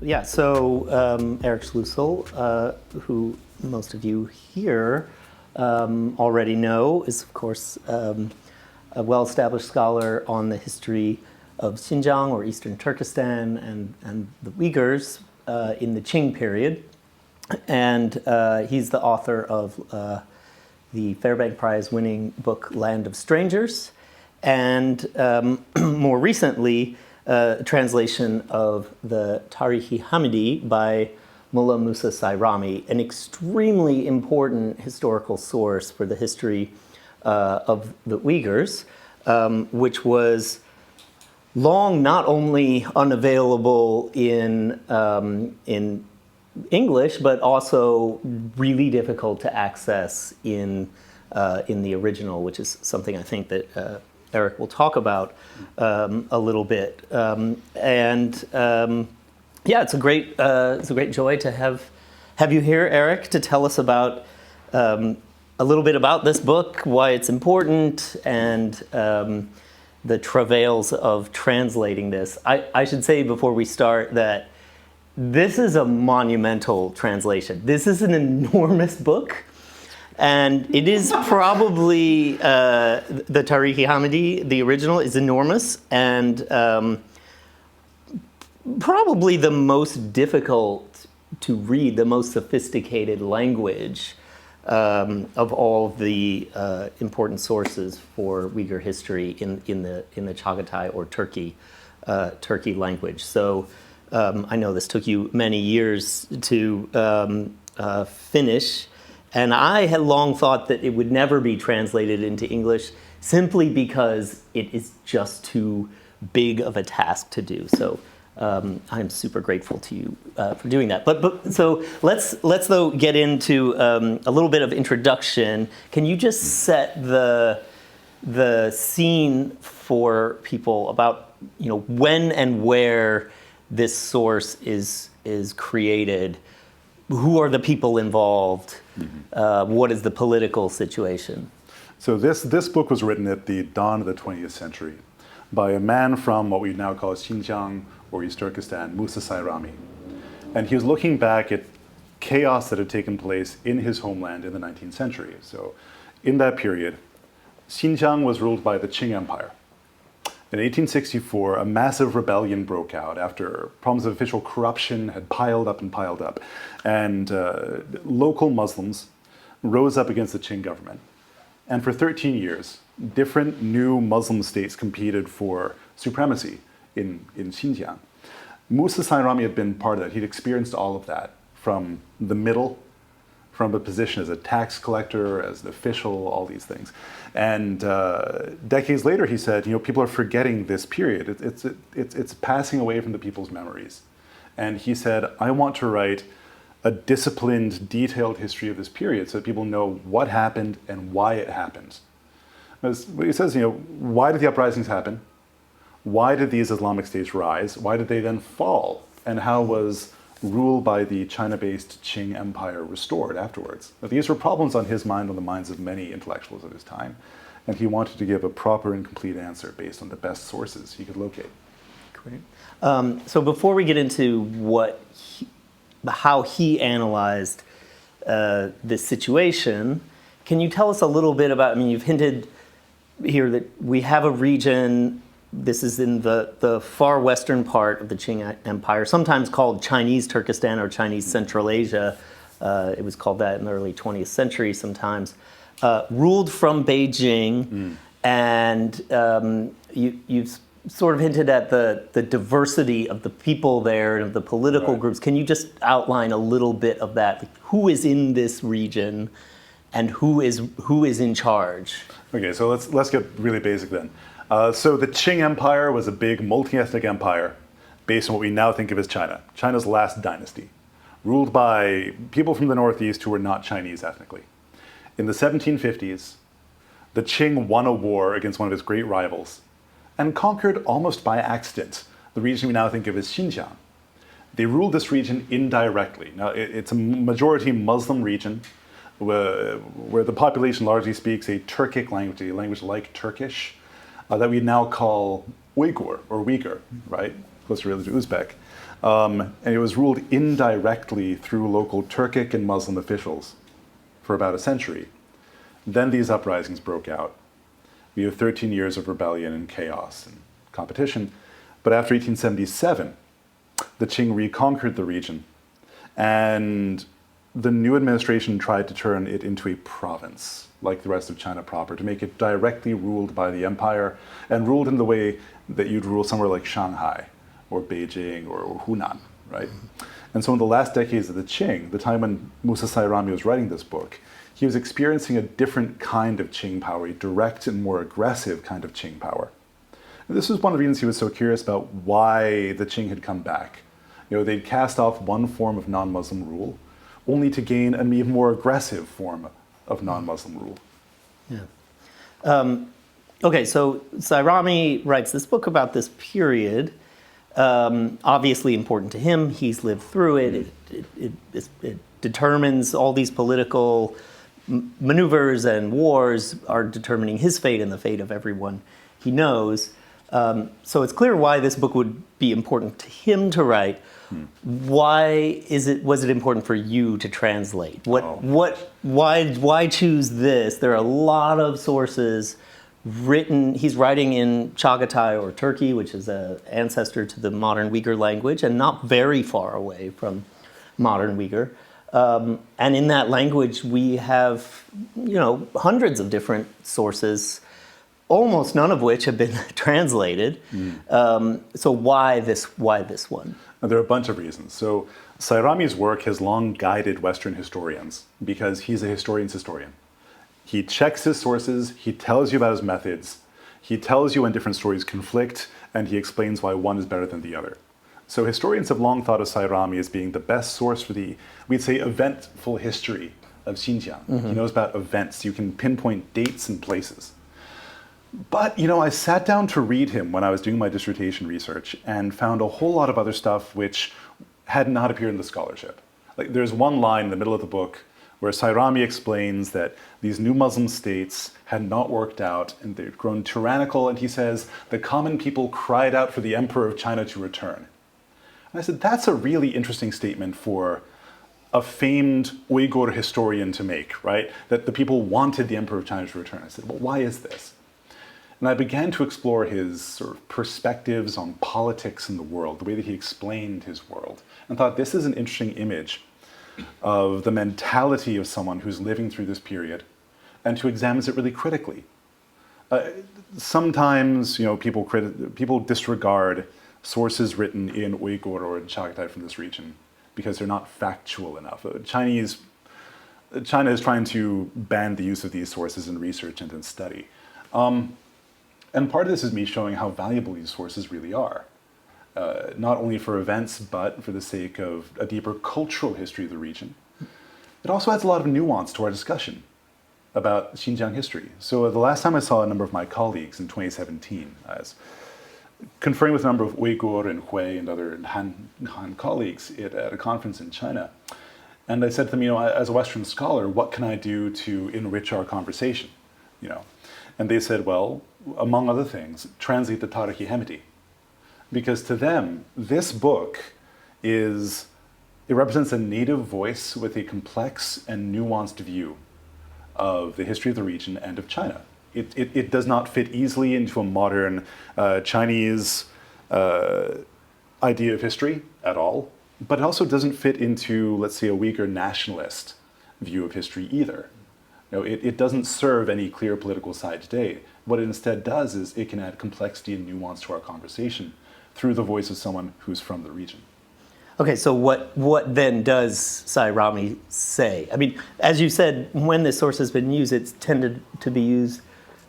Yeah, so Eric Schluessel, who most of you here already know, is of course a well-established scholar on the history of Xinjiang or Eastern Turkestan and the Uyghurs in the Qing period. And he's the author of the Fairbank Prize winning book Land of Strangers, and more recently, a translation of the Tarikh-i Ḥamidi by Mullah Musa Sayrami, an extremely important historical source for the history of the Uyghurs, which was long not only unavailable in English, but also really difficult to access in the original, which is something I think that Eric will talk about a little bit. Yeah, it's a great joy to have you here, Eric, to tell us about a little bit about this book, why it's important, and the travails of translating this. I should say before we start that this is a monumental translation. This is an enormous book, and it is probably, the Tarikh-i Ḥamidi, the original, is enormous, and probably the most difficult to read, the most sophisticated language of all the important sources for Uyghur history in the Chaghatay or Turkey language. So I know this took you many years to finish, and I had long thought that it would never be translated into English simply because it is just too big of a task to do. So I'm super grateful to you for doing that. But so let's though get into a little bit of introduction. Can you just set the scene for people about when and where this source is created? Who are the people involved? What is the political situation? So this book was written at the dawn of the 20th century by a man from what we now call Xinjiang or East Turkestan, Musa Sayrami. And he was looking back at chaos that had taken place in his homeland in the 19th century. So in that period, Xinjiang was ruled by the Qing Empire. In 1864, a massive rebellion broke out after problems of official corruption had piled up. And local Muslims rose up against the Qing government. And for 13 years, different new Muslim states competed for supremacy in Xinjiang. Musa Sayrami had been part of that. He'd experienced all of that from the middle, from a position as a tax collector, as an official, all these things. And decades later, he said, people are forgetting this period. It's passing away from the people's memories. And he said, I want to write a disciplined, detailed history of this period so that people know what happened and why it happened. As he says, why did the uprisings happen? Why did these Islamic states rise? Why did they then fall? And how was rule by the China-based Qing Empire restored afterwards? Now, these were problems on his mind, on the minds of many intellectuals of his time, and he wanted to give a proper and complete answer based on the best sources he could locate. Great. So before we get into how he analyzed this situation, can you tell us a little bit about, you've hinted here that we have a region. This is in the far western part of the Qing Empire, sometimes called Chinese Turkestan or Chinese Central Asia. It was called that in the early 20th century sometimes. Ruled from Beijing, and you've sort of hinted at the diversity of the people there and of the political groups. Can you just outline a little bit of that? Like, who is in this region and who is in charge? Okay, so let's get really basic then. So the Qing Empire was a big multi-ethnic empire based on what we now think of as China, China's last dynasty, ruled by people from the Northeast who were not Chinese ethnically. In the 1750s, the Qing won a war against one of its great rivals and conquered almost by accident the region we now think of as Xinjiang. They ruled this region indirectly. Now, it's a majority Muslim region where the population largely speaks a Turkic language, a language like Turkish, that we now call Uyghur or Uyghur, right? Closer really to Uzbek. And it was ruled indirectly through local Turkic and Muslim officials for about a century. Then these uprisings broke out. We have 13 years of rebellion and chaos and competition. But after 1877, the Qing reconquered the region, and the new administration tried to turn it into a province, like the rest of China proper, to make it directly ruled by the empire, and ruled in the way that you'd rule somewhere like Shanghai, or Beijing, or Hunan, right? And so in the last decades of the Qing, the time when Musa Sayrami was writing this book, he was experiencing a different kind of Qing power, a direct and more aggressive kind of Qing power. And this was one of the reasons he was so curious about why the Qing had come back. You know, they'd cast off one form of non-Muslim rule, only to gain an even more aggressive form of non-Muslim rule. Yeah. Okay, so Sayrami writes this book about this period, obviously important to him. He's lived through it. It determines all these political maneuvers and wars are determining his fate and the fate of everyone he knows. So it's clear why this book would be important to him to write. Why was it important for you to translate? Why choose this? There are a lot of sources written. He's writing in Chaghatay or Turkey, which is an ancestor to the modern Uyghur language, and not very far away from modern Uyghur. And in that language, we have, hundreds of different sources, almost none of which have been translated. So why this one? There are a bunch of reasons. So Sayrami's work has long guided Western historians because he's a historian's historian. He checks his sources, he tells you about his methods, he tells you when different stories conflict, and he explains why one is better than the other. So historians have long thought of Sayrami as being the best source for the, we'd say, eventful history of Xinjiang. He knows about events. You can pinpoint dates and places. But, I sat down to read him when I was doing my dissertation research and found a whole lot of other stuff which had not appeared in the scholarship. Like, there's one line in the middle of the book where Sayrami explains that these new Muslim states had not worked out and they'd grown tyrannical, and he says, the common people cried out for the emperor of China to return. And I said, that's a really interesting statement for a famed Uyghur historian to make, right? That the people wanted the emperor of China to return. I said, well, why is this? And I began to explore his sort of perspectives on politics in the world, the way that he explained his world, and thought this is an interesting image of the mentality of someone who's living through this period and who examines it really critically. Sometimes, people disregard sources written in Uyghur or in Chaghatay from this region because they're not factual enough. China is trying to ban the use of these sources in research and in study. And part of this is me showing how valuable these sources really are, not only for events, but for the sake of a deeper cultural history of the region. It also adds a lot of nuance to our discussion about Xinjiang history. So the last time I saw a number of my colleagues in 2017, I was conferring with a number of Uyghur and Hui and other Han colleagues at a conference in China. And I said to them, as a Western scholar, what can I do to enrich our conversation? And they said, well, among other things, translate the Tarikh-i Ḥamidi. Because to them, this book represents a native voice with a complex and nuanced view of the history of the region and of China. It does not fit easily into a modern Chinese idea of history at all, but it also doesn't fit into, let's say, a Uyghur nationalist view of history either. It doesn't serve any clear political side today. What it instead does is it can add complexity and nuance to our conversation through the voice of someone who's from the region. Okay, so what then does Sayrami say? I mean, as you said, when this source has been used, it's tended to be used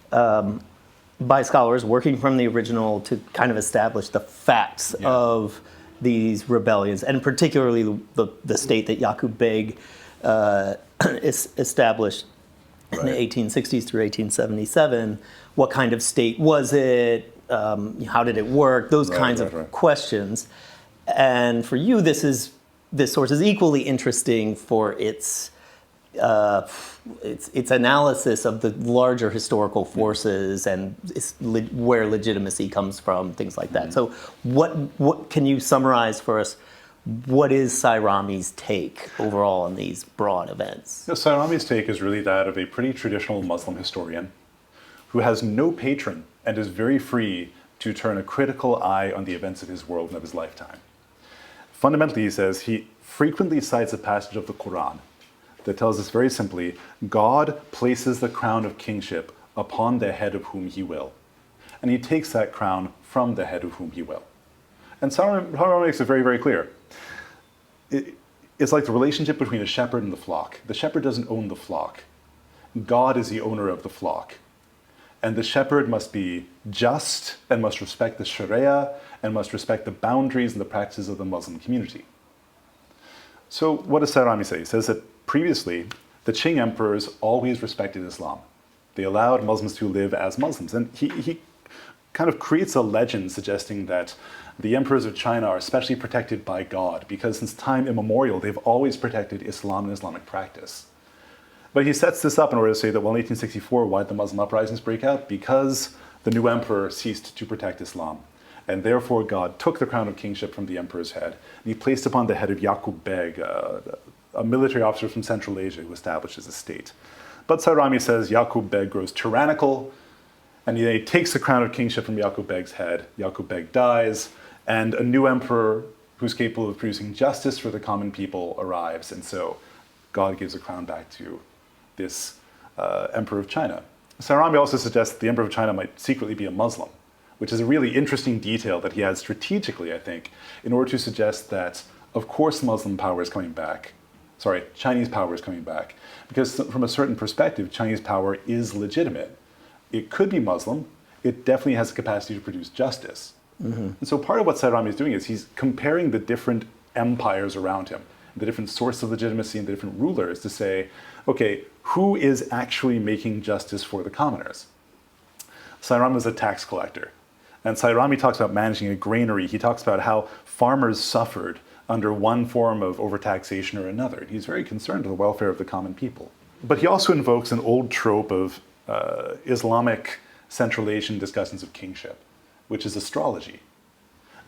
by scholars working from the original to kind of establish the facts of these rebellions, and particularly the state that Yaqub Beg established in the 1860s through 1877. What kind of state was it? How did it work? Those kinds of questions. And for you, this source is equally interesting for its its analysis of the larger historical forces and where legitimacy comes from, things like that. So what can you summarize for us? What is Sayrami's take overall on these broad events? Sayrami's take is really that of a pretty traditional Muslim historian who has no patron and is very free to turn a critical eye on the events of his world and of his lifetime. Fundamentally, he says, he frequently cites a passage of the Quran that tells us very simply, God places the crown of kingship upon the head of whom he will. And he takes that crown from the head of whom he will. And Sayrami makes it very, very clear. It's like the relationship between a shepherd and the flock. The shepherd doesn't own the flock. God is the owner of the flock. And the shepherd must be just and must respect the Sharia and must respect the boundaries and the practices of the Muslim community. So what does Sayrami say? He says that previously, the Qing emperors always respected Islam. They allowed Muslims to live as Muslims. And he kind of creates a legend suggesting that the emperors of China are especially protected by God because since time immemorial, they've always protected Islam and Islamic practice. But he sets this up in order to say that, well, in 1864, why did the Muslim uprisings break out? Because the new emperor ceased to protect Islam. And therefore, God took the crown of kingship from the emperor's head, and he placed upon the head of 𝗏𝗏𝗍𝗍, a military officer from Central Asia who establishes a state. But Sayrami says 𝗏𝗏𝗍𝗍 grows tyrannical, and he takes the crown of kingship from 𝗏𝗏𝗍's head. 𝗏𝗏𝗍 dies, and a new emperor who's capable of producing justice for the common people arrives. And so God gives the crown back to this emperor of China. Sayrami also suggests that the emperor of China might secretly be a Muslim, which is a really interesting detail that he has strategically, I think, in order to suggest that, of course, Muslim power is coming back. Sorry, Chinese power is coming back. Because from a certain perspective, Chinese power is legitimate. It could be Muslim. It definitely has the capacity to produce justice. Mm-hmm. And so part of what Sayrami is doing is he's comparing the different empires around him, the different sources of legitimacy and the different rulers to say, okay, who is actually making justice for the commoners? Sayrami was a tax collector. And Sayrami talks about managing a granary. He talks about how farmers suffered under one form of overtaxation or another. He's very concerned with the welfare of the common people. But he also invokes an old trope of Islamic Central Asian discussions of kingship, which is astrology.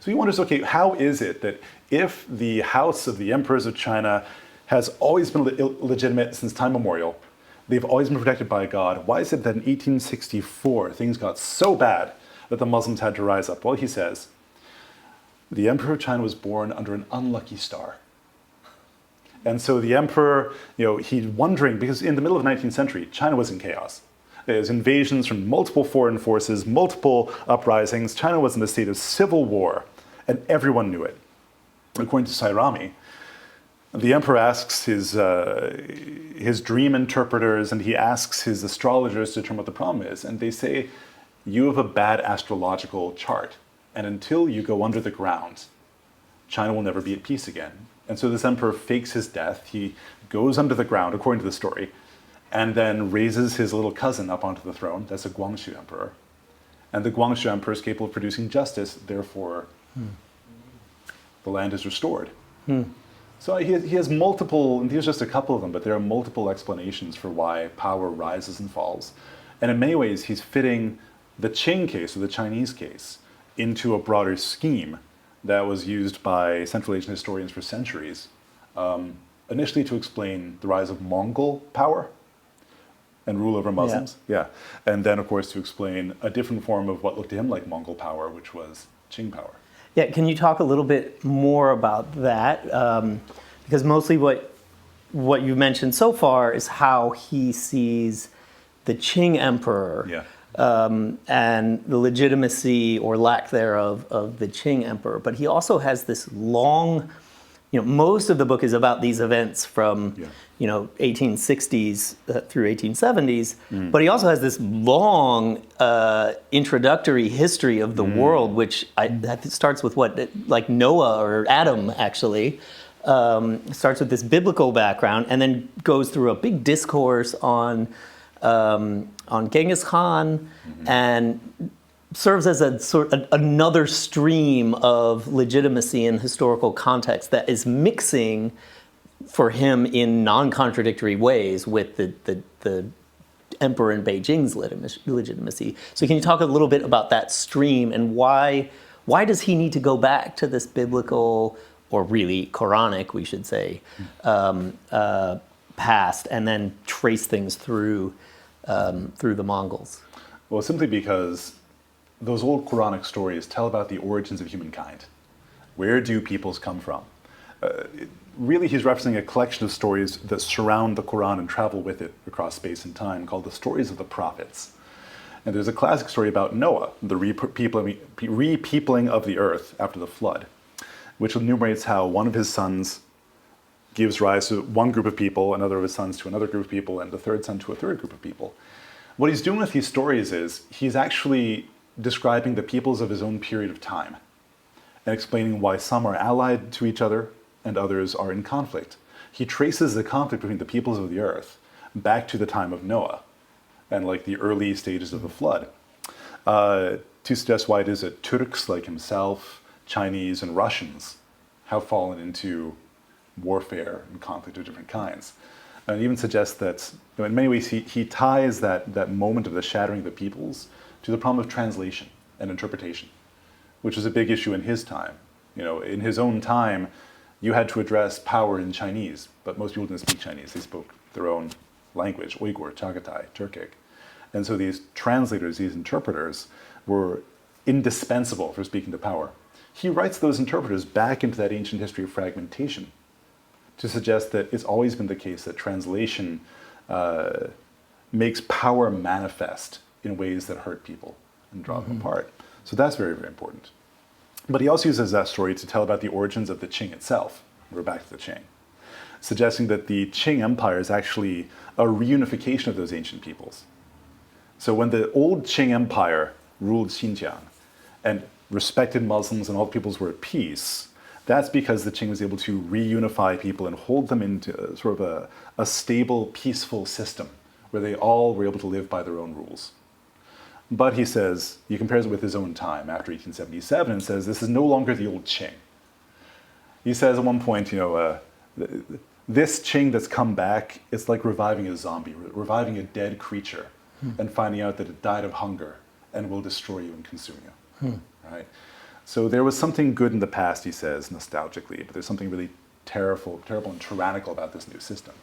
So he wonders, okay, how is it that if the house of the emperors of China has always been legitimate since time immemorial, they've always been protected by God, why is it that in 1864 things got so bad that the Muslims had to rise up? Well, he says, the emperor of China was born under an unlucky star. And so the emperor, he's wondering, because in the middle of the 19th century, China was in chaos. There's invasions from multiple foreign forces, multiple uprisings. China was in a state of civil war, and everyone knew it. According to Sayrami, the emperor asks his dream interpreters and he asks his astrologers to determine what the problem is. And they say, you have a bad astrological chart. And until you go under the ground, China will never be at peace again. And so this emperor fakes his death. He goes under the ground, according to the story, and then raises his little cousin up onto the throne. That's a Guangxu emperor. And the Guangxu emperor is capable of producing justice. Therefore, the land is restored. So he has multiple, and these are just a couple of them, but there are multiple explanations for why power rises and falls. And in many ways, he's fitting the Qing case, or the Chinese case, into a broader scheme that was used by Central Asian historians for centuries, initially to explain the rise of Mongol power and rule over Muslims. Yeah. And then, of course, to explain a different form of what looked to him like Mongol power, which was Qing power. Yeah, can you talk a little bit more about that? Because mostly what you've mentioned so far is how he sees the Qing emperor and the legitimacy or lack thereof of the Qing emperor. But he also has this long, most of the book is about these events from 1860s through 1870s. But he also has this long introductory history of the world, which that starts with like Noah or Adam, actually. Starts with this biblical background and then goes through a big discourse on Genghis Khan and serves as another stream of legitimacy and historical context that is mixing for him in non-contradictory ways with the emperor in Beijing's legitimacy. So can you talk a little bit about that stream and why does he need to go back to this biblical, or really Quranic, we should say, past, and then trace things through the Mongols? Well, simply because those old Quranic stories tell about the origins of humankind. Where do peoples come from? Really, he's referencing a collection of stories that surround the Quran and travel with it across space and time, called the stories of the prophets. And there's a classic story about Noah, the repeopling of the earth after the flood, which enumerates how one of his sons gives rise to one group of people, another of his sons to another group of people, and the third son to a third group of people. What he's doing with these stories is he's actually describing the peoples of his own period of time and explaining why some are allied to each other and others are in conflict. He traces the conflict between the peoples of the earth back to the time of Noah and like the early stages of the flood, to suggest why it is that Turks like himself, Chinese and Russians have fallen into warfare and conflict of different kinds. And even suggests that, in many ways, he ties that moment of the shattering of the peoples to the problem of translation and interpretation, which was a big issue in his time. In his own time, you had to address power in Chinese, but most people didn't speak Chinese. They spoke their own language, Uyghur, Chaghatay, Turkic. And so these translators, these interpreters, were indispensable for speaking to power. He writes those interpreters back into that ancient history of fragmentation to suggest that it's always been the case that translation makes power manifest in ways that hurt people and draw them apart. So that's very, very important. But he also uses that story to tell about the origins of the Qing itself. We're back to the Qing, suggesting that the Qing Empire is actually a reunification of those ancient peoples. So when the old Qing Empire ruled Xinjiang and respected Muslims and all the peoples were at peace, that's because the Qing was able to reunify people and hold them into sort of a stable, peaceful system where they all were able to live by their own rules. But he says, he compares it with his own time after 1877 and says, this is no longer the old Qing. He says at one point, this Qing that's come back, it's like reviving a zombie, reviving a dead creature and finding out that it died of hunger and will destroy you and consume you, right? So there was something good in the past, he says, nostalgically, but there's something really terrible and tyrannical about this new system.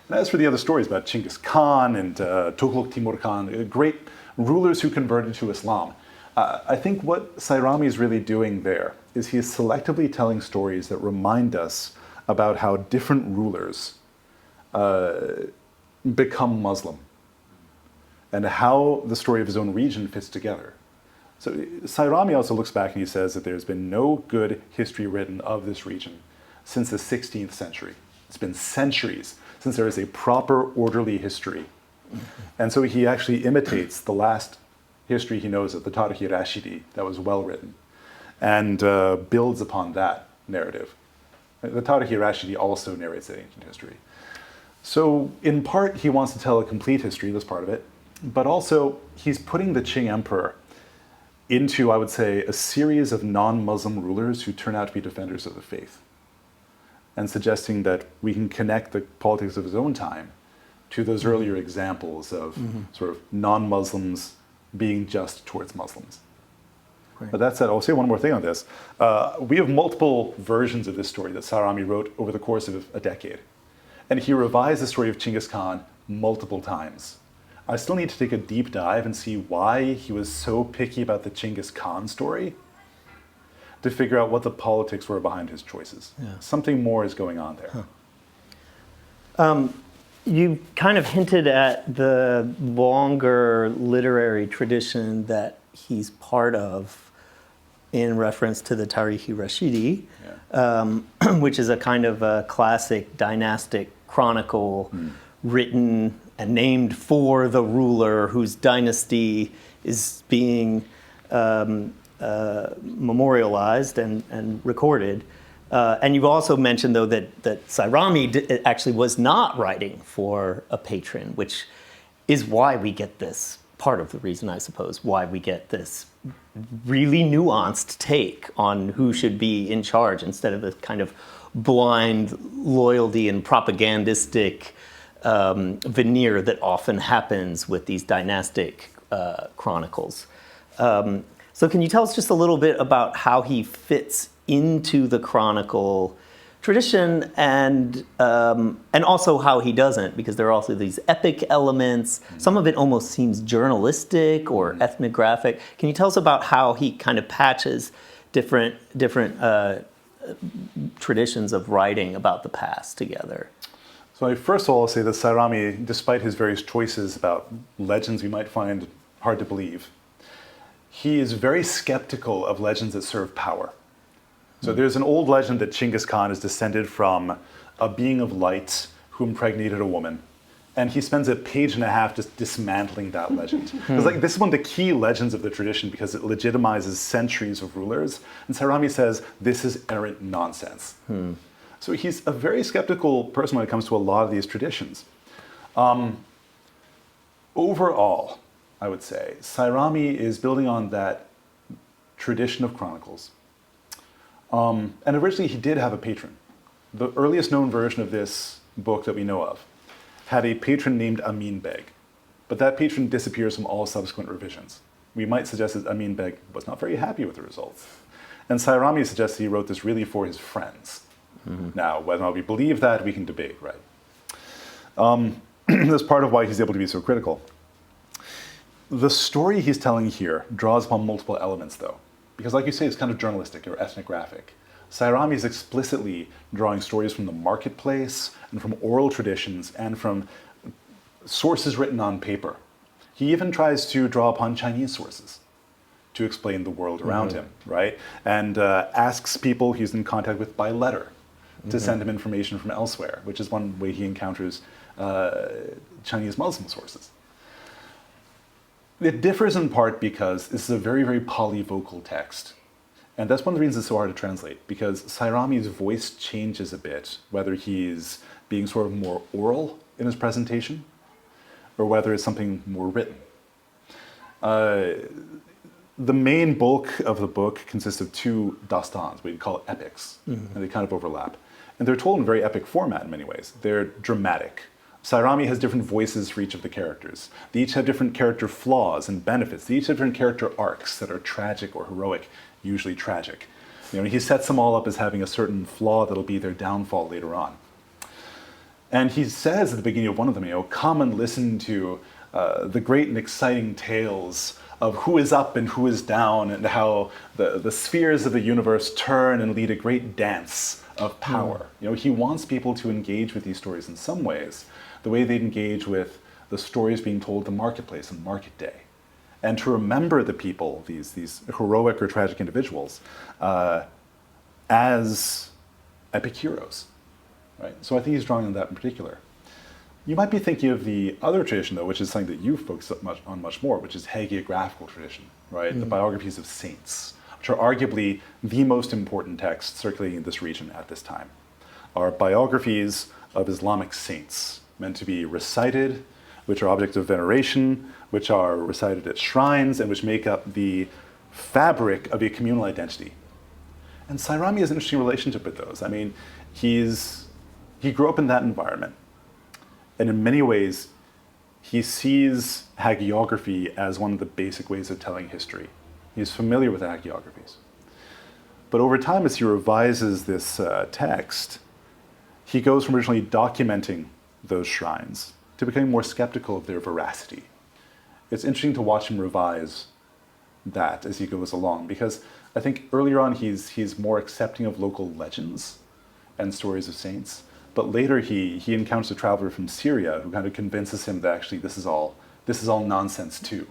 And as for the other stories about Genghis Khan and Tughlaq Timur Khan, great rulers who converted to Islam, I think what Sayrami is really doing there is he is selectively telling stories that remind us about how different rulers become Muslim and how the story of his own region fits together. So Sayrami also looks back and he says that there's been no good history written of this region since the 16th century. It's been centuries since there is a proper, orderly history. And so he actually imitates the last history he knows of, the Tarikh-i Ḥamidi, that was well written, and builds upon that narrative. The Tarikh-i Ḥamidi also narrates that ancient history. So in part, he wants to tell a complete history, that's part of it, but also he's putting the Qing emperor into, I would say, a series of non-Muslim rulers who turn out to be defenders of the faith, and suggesting that we can connect the politics of his own time to those earlier examples of sort of non-Muslims being just towards Muslims. Right. But that said, I'll say one more thing on this. We have multiple versions of this story that Sayrami wrote over the course of a decade. And he revised the story of Genghis Khan multiple times. I still need to take a deep dive and see why he was so picky about the Genghis Khan story to figure out what the politics were behind his choices. Yeah. Something more is going on there. Huh. You kind of hinted at the longer literary tradition that he's part of in reference to the Tarikh-i Ḥamidi, which is a kind of a classic dynastic chronicle written and named for the ruler whose dynasty is being memorialized and recorded. And you've also mentioned, though, that Sayrami actually was not writing for a patron, which is why we get this part of the reason, I suppose, why we get this really nuanced take on who should be in charge instead of a kind of blind loyalty and propagandistic veneer that often happens with these dynastic chronicles. So can you tell us just a little bit about how he fits into the chronicle tradition, and also how he doesn't, because there are also these epic elements. Some of it almost seems journalistic or ethnographic. Can you tell us about how he kind of patches different traditions of writing about the past together? So first of all, I'll say that Sayrami, despite his various choices about legends we might find hard to believe, he is very skeptical of legends that serve power. So there's an old legend that Genghis Khan is descended from a being of light who impregnated a woman. And he spends a page and a half just dismantling that legend. It's like, this is one of the key legends of the tradition because it legitimizes centuries of rulers. And Sayrami says, this is errant nonsense. So he's a very skeptical person when it comes to a lot of these traditions. Overall, I would say, Sayrami is building on that tradition of chronicles. And originally he did have a patron. The earliest known version of this book that we know of had a patron named Amin Beg, but that patron disappears from all subsequent revisions. We might suggest that Amin Beg was not very happy with the results. And Sayrami suggests he wrote this really for his friends. Now, whether or not we believe that, we can debate, right? That's part of why he's able to be so critical. The story he's telling here draws upon multiple elements, though. Because like you say, it's kind of journalistic or ethnographic. Sayrami is explicitly drawing stories from the marketplace and from oral traditions and from sources written on paper. He even tries to draw upon Chinese sources to explain the world around him, right? And asks people he's in contact with by letter to send him information from elsewhere, which is one way he encounters Chinese Muslim sources. It differs in part because this is a very, very polyvocal text. And that's one of the reasons it's so hard to translate, because Sayrami's voice changes a bit, whether he's being sort of more oral in his presentation, or whether it's something more written. The main bulk of the book consists of two dastans, we call epics, and they kind of overlap. And they're told in a very epic format in many ways. They're dramatic. Sayrami has different voices for each of the characters. They each have different character flaws and benefits. They each have different character arcs that are tragic or heroic, usually tragic. You know, he sets them all up as having a certain flaw that'll be their downfall later on. And he says at the beginning of one of them, you know, come and listen to the great and exciting tales of who is up and who is down, and how the spheres of the universe turn and lead a great dance of power. You know, he wants people to engage with these stories in some ways, the way they'd engage with the stories being told at the marketplace and market day, and to remember the people, these heroic or tragic individuals, as epic heroes, right? So I think he's drawing on that in particular. You might be thinking of the other tradition, though, which is something that you focus on much more, which is hagiographical tradition, right? The biographies of saints, which are arguably the most important texts circulating in this region at this time, are biographies of Islamic saints, meant to be recited, which are objects of veneration, which are recited at shrines, and which make up the fabric of a communal identity. And Sayrami has an interesting relationship with those. I mean, he grew up in that environment. And in many ways, he sees hagiography as one of the basic ways of telling history. He's familiar with hagiographies. But over time, as he revises this text, he goes from originally documenting those shrines to becoming more skeptical of their veracity. It's interesting to watch him revise that as he goes along, because I think earlier on he's more accepting of local legends and stories of saints, but later he encounters a traveler from Syria who kind of convinces him that actually this is all nonsense too,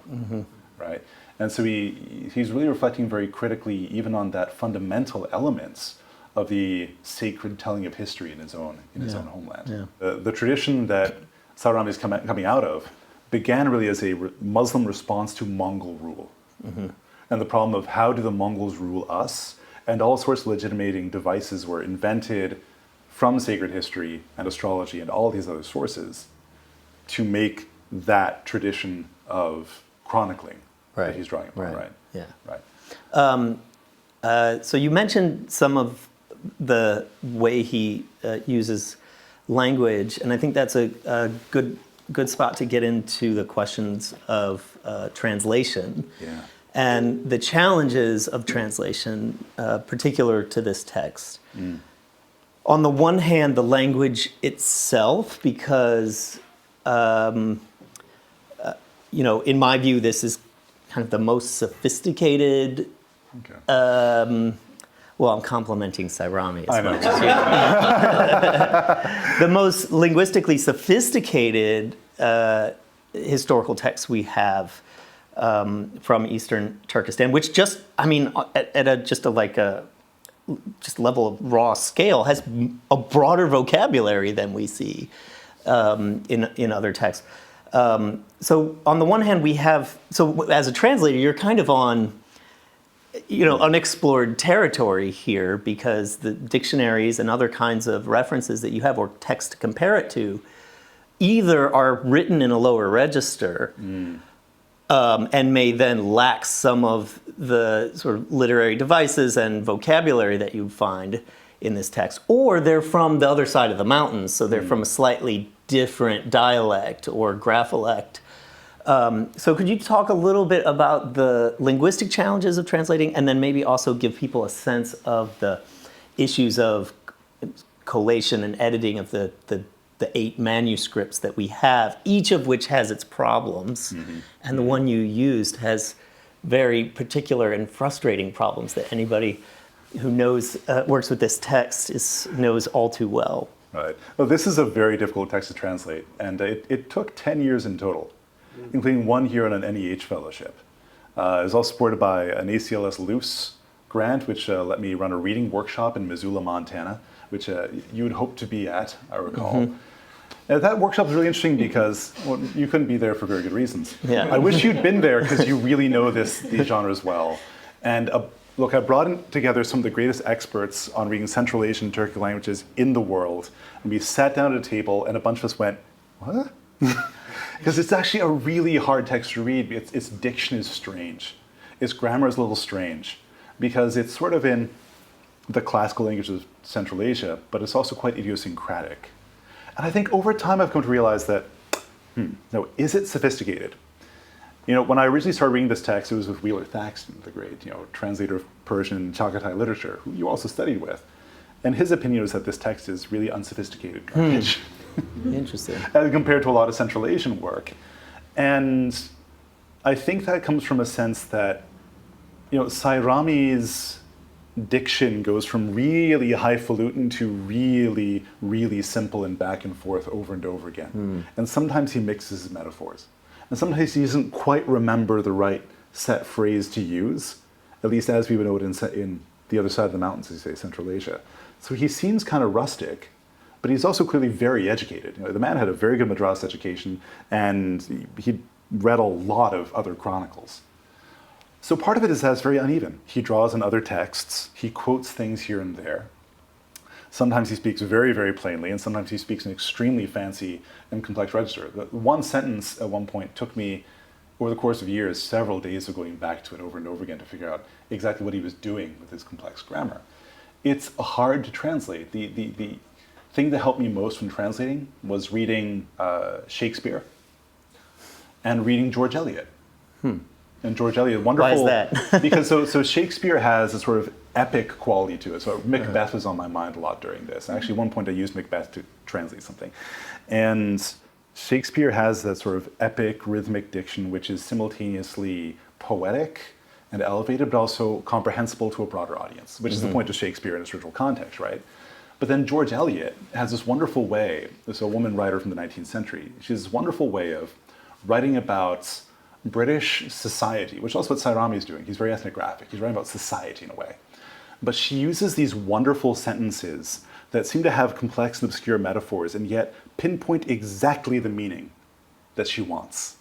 right? And so he's really reflecting very critically even on that fundamental elements of the sacred telling of history in his own homeland. The tradition that Sayrami is coming out of began really as a Muslim response to Mongol rule. And the problem of how do the Mongols rule us, and all sorts of legitimating devices were invented from sacred history and astrology and all these other sources to make that tradition of chronicling Right. that he's drawing upon, right? Yeah. Right. So you mentioned some of the way he uses language, and I think that's a good spot to get into the questions of translation Yeah. and the challenges of translation, particular to this text. On the one hand, the language itself, because in my view, this is kind of the most sophisticated. Okay. Well, I'm complimenting Sayrami as I know. much as you. The most linguistically sophisticated historical texts we have from Eastern Turkestan, which just level of raw scale, has a broader vocabulary than we see in other texts. So on the one hand, as a translator, you're kind of on unexplored territory here, because the dictionaries and other kinds of references that you have, or text to compare it to, either are written in a lower register and may then lack some of the sort of literary devices and vocabulary that you find in this text, or they're from the other side of the mountains, so they're from a slightly different dialect or graphilect. So could you talk a little bit about the linguistic challenges of translating, and then maybe also give people a sense of the issues of collation and editing of the 8 manuscripts that we have, each of which has its problems, and the one you used has very particular and frustrating problems that anybody who works with this text knows all too well. Right. Well, this is a very difficult text to translate, and it took 10 years in total, including 1 year on an NEH fellowship. It was all supported by an ACLS Luce grant, which let me run a reading workshop in Missoula, Montana, which you would hope to be at, I recall. That workshop was really interesting because you couldn't be there for very good reasons. Yeah. I wish you'd been there, because you really know these genres well. And look, I brought together some of the greatest experts on reading Central Asian Turkic languages in the world, and we sat down at a table, and a bunch of us went, what? Because it's actually a really hard text to read. Its diction is strange. Its grammar is a little strange, because it's sort of in the classical languages of Central Asia, but it's also quite idiosyncratic. And I think over time I've come to realize that, no, is it sophisticated? When I originally started reading this text, it was with Wheeler Thaxton, the great translator of Persian and Chaghatay literature, who you also studied with. And his opinion was that this text is really unsophisticated garbage. Interesting. As compared to a lot of Central Asian work. And I think that comes from a sense that, Sayrami's diction goes from really highfalutin to really, really simple and back and forth over and over again. And sometimes he mixes his metaphors. And sometimes he doesn't quite remember the right set phrase to use, at least as we would know it in the other side of the mountains, as you say, Central Asia. So he seems kind of rustic, but he's also clearly very educated. The man had a very good Madras education, and he read a lot of other chronicles. So part of it is that it's very uneven. He draws on other texts, he quotes things here and there. Sometimes he speaks very, very plainly, and sometimes he speaks in extremely fancy and complex register. One sentence at one point took me, over the course of years, several days of going back to it over and over again to figure out exactly what he was doing with his complex grammar. It's hard to translate. The thing that helped me most when translating was reading Shakespeare and reading George Eliot. And George Eliot, wonderful. Why is that? Because so Shakespeare has a sort of epic quality to it. So Macbeth was on my mind a lot during this. Actually, at one point I used Macbeth to translate something. And Shakespeare has that sort of epic rhythmic diction, which is simultaneously poetic and elevated, but also comprehensible to a broader audience, which is the point of Shakespeare in its original context, right? But then George Eliot has this wonderful way, this a woman writer from the 19th century, she has this wonderful way of writing about British society, which is also what Sayrami is doing. He's very ethnographic. He's writing about society in a way. But she uses these wonderful sentences that seem to have complex and obscure metaphors and yet pinpoint exactly the meaning that she wants.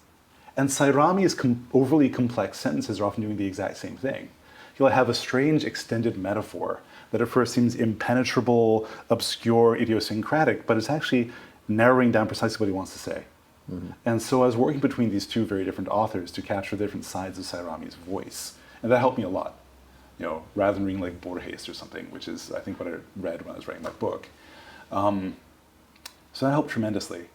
And Sayrami's overly complex sentences are often doing the exact same thing. He'll have a strange extended metaphor that at first seems impenetrable, obscure, idiosyncratic, but is actually narrowing down precisely what he wants to say. And so I was working between these two very different authors to capture different sides of Sayrami's voice. And that helped me a lot, rather than reading like 𝗶ሔር𝗳𝗺cie or something, which is, I think, what I read when I was writing that book. So that helped tremendously.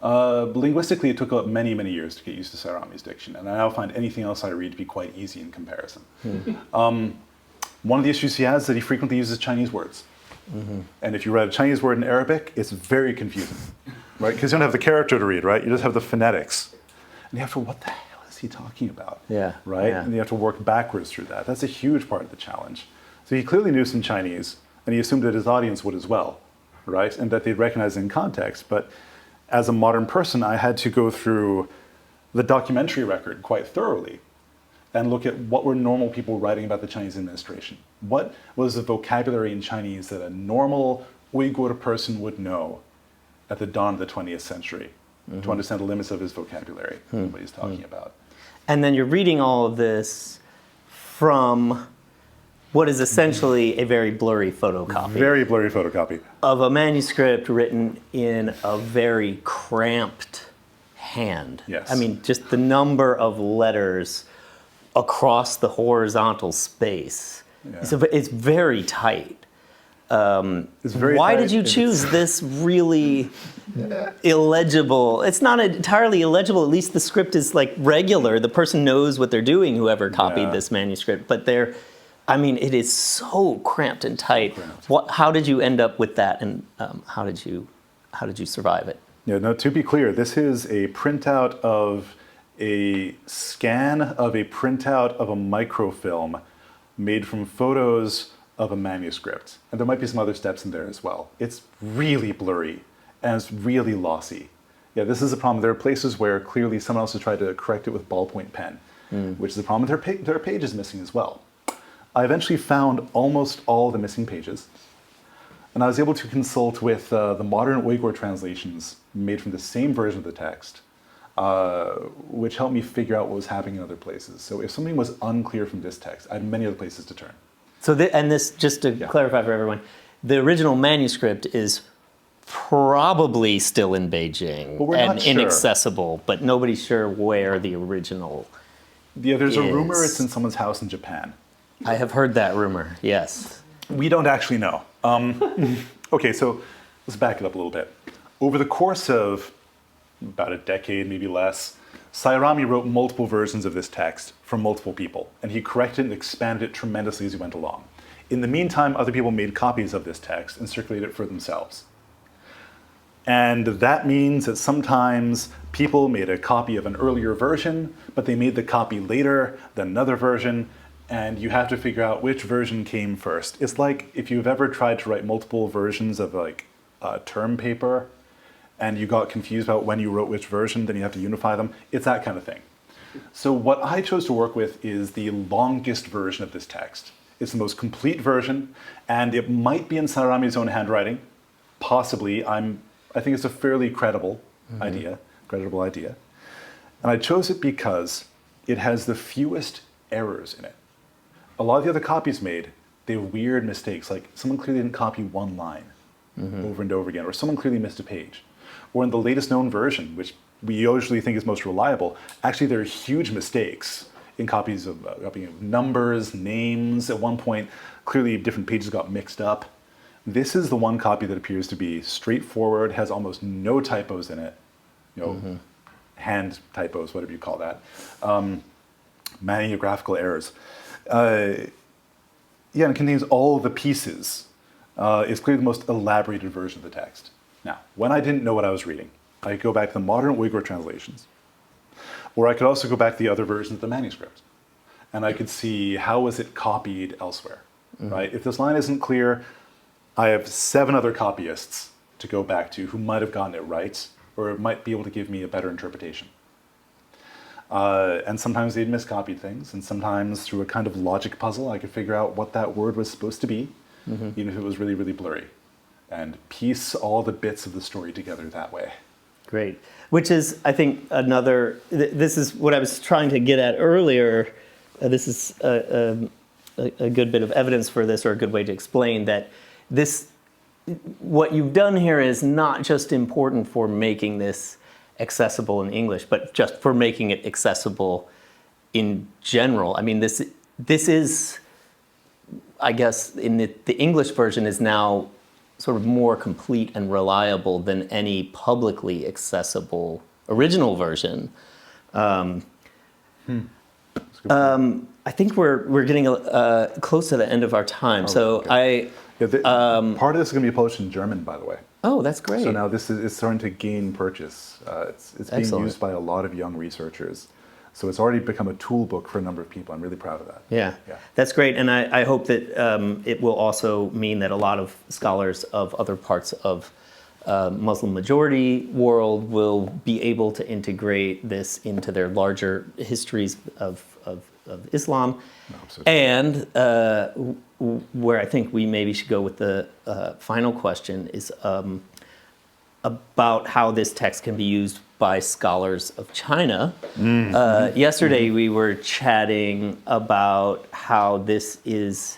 Linguistically, it took many, many years to get used to Sayrami's diction, and I now find anything else I read to be quite easy in comparison. One of the issues he has is that he frequently uses Chinese words. And if you read a Chinese word in Arabic, it's very confusing, right? Because you don't have the character to read, right? You just have the phonetics. And you have to, what the hell is he talking about? Right? And you have to work backwards through that. That's a huge part of the challenge. So he clearly knew some Chinese, and he assumed that his audience would as well, right? And that they'd recognize it in context. But as a modern person, I had to go through the documentary record quite thoroughly and look at what were normal people writing about the Chinese administration. What was the vocabulary in Chinese that a normal Uyghur person would know at the dawn of the 20th century to understand the limits of his vocabulary, what he's talking about. And then you're reading all of this from what is essentially a very blurry photocopy. Very blurry photocopy. Of a manuscript written in a very cramped hand. Yes. I mean, just the number of letters across the horizontal space. It's very tight. Why did you choose this really illegible? It's not entirely illegible. At least the script is like regular. The person knows what they're doing, whoever copied this manuscript. But it is so cramped and tight. How did you end up with that, and how did you survive it? Yeah, no, to be clear, this is a printout of a scan of a printout of a microfilm made from photos of a manuscript. And there might be some other steps in there as well. It's really blurry and it's really lossy. Yeah, this is a problem. There are places where clearly someone else has tried to correct it with ballpoint pen, which is a problem. There are pages missing as well. I eventually found almost all the missing pages, and I was able to consult with the modern Uyghur translations made from the same version of the text, which helped me figure out what was happening in other places. So if something was unclear from this text, I had many other places to turn. So, this, just to clarify for everyone, the original manuscript is probably still in Beijing and inaccessible, but nobody's sure where the original there's a rumor it's in someone's house in Japan. I have heard that rumor, yes. We don't actually know. Okay, so let's back it up a little bit. Over the course of about a decade, maybe less, Sayrami wrote multiple versions of this text from multiple people, and he corrected and expanded it tremendously as he went along. In the meantime, other people made copies of this text and circulated it for themselves. And that means that sometimes people made a copy of an earlier version, but they made the copy later than another version, and you have to figure out which version came first. It's like if you've ever tried to write multiple versions of like a term paper, and you got confused about when you wrote which version, then you have to unify them. It's that kind of thing. So what I chose to work with is the longest version of this text. It's the most complete version, and it might be in Sayrami's own handwriting. Possibly. I think it's a fairly credible idea. And I chose it because it has the fewest errors in it. A lot of the other copies made, they have weird mistakes, like someone clearly didn't copy one line over and over again, or someone clearly missed a page. Or in the latest known version, which we usually think is most reliable, actually there are huge mistakes in copies of numbers, names. At one point, clearly different pages got mixed up. This is the one copy that appears to be straightforward, has almost no typos in it, hand typos, whatever you call that, maniographical errors. And it contains all the pieces. It's clearly the most elaborated version of the text. Now, when I didn't know what I was reading, I could go back to the modern Uyghur translations, or I could also go back to the other versions of the manuscript, and I could see how was it copied elsewhere, right? If this line isn't clear, I have 7 other copyists to go back to who might have gotten it right, or might be able to give me a better interpretation. And sometimes they'd miscopied things, and sometimes through a kind of logic puzzle, I could figure out what that word was supposed to be, even if it was really, really blurry, and piece all the bits of the story together that way. Great. Which is, I think, this is what I was trying to get at earlier. This is a good bit of evidence for this, or a good way to explain that what you've done here is not just important for making this accessible in English, but just for making it accessible in general. I mean, this is, I guess, in the English version is now sort of more complete and reliable than any publicly accessible original version. I think we're getting close to the end of our time. Okay. Part of this is going to be published in German, by the way. Oh, that's great. So now this is starting to gain purchase. It's being used by a lot of young researchers. So it's already become a tool book for a number of people. I'm really proud of that. Yeah. That's great. And I hope that it will also mean that a lot of scholars of other parts of Muslim majority world will be able to integrate this into their larger histories of Islam. And where I think we maybe should go with the final question is about how this text can be used by scholars of China. Yesterday we were chatting about how this is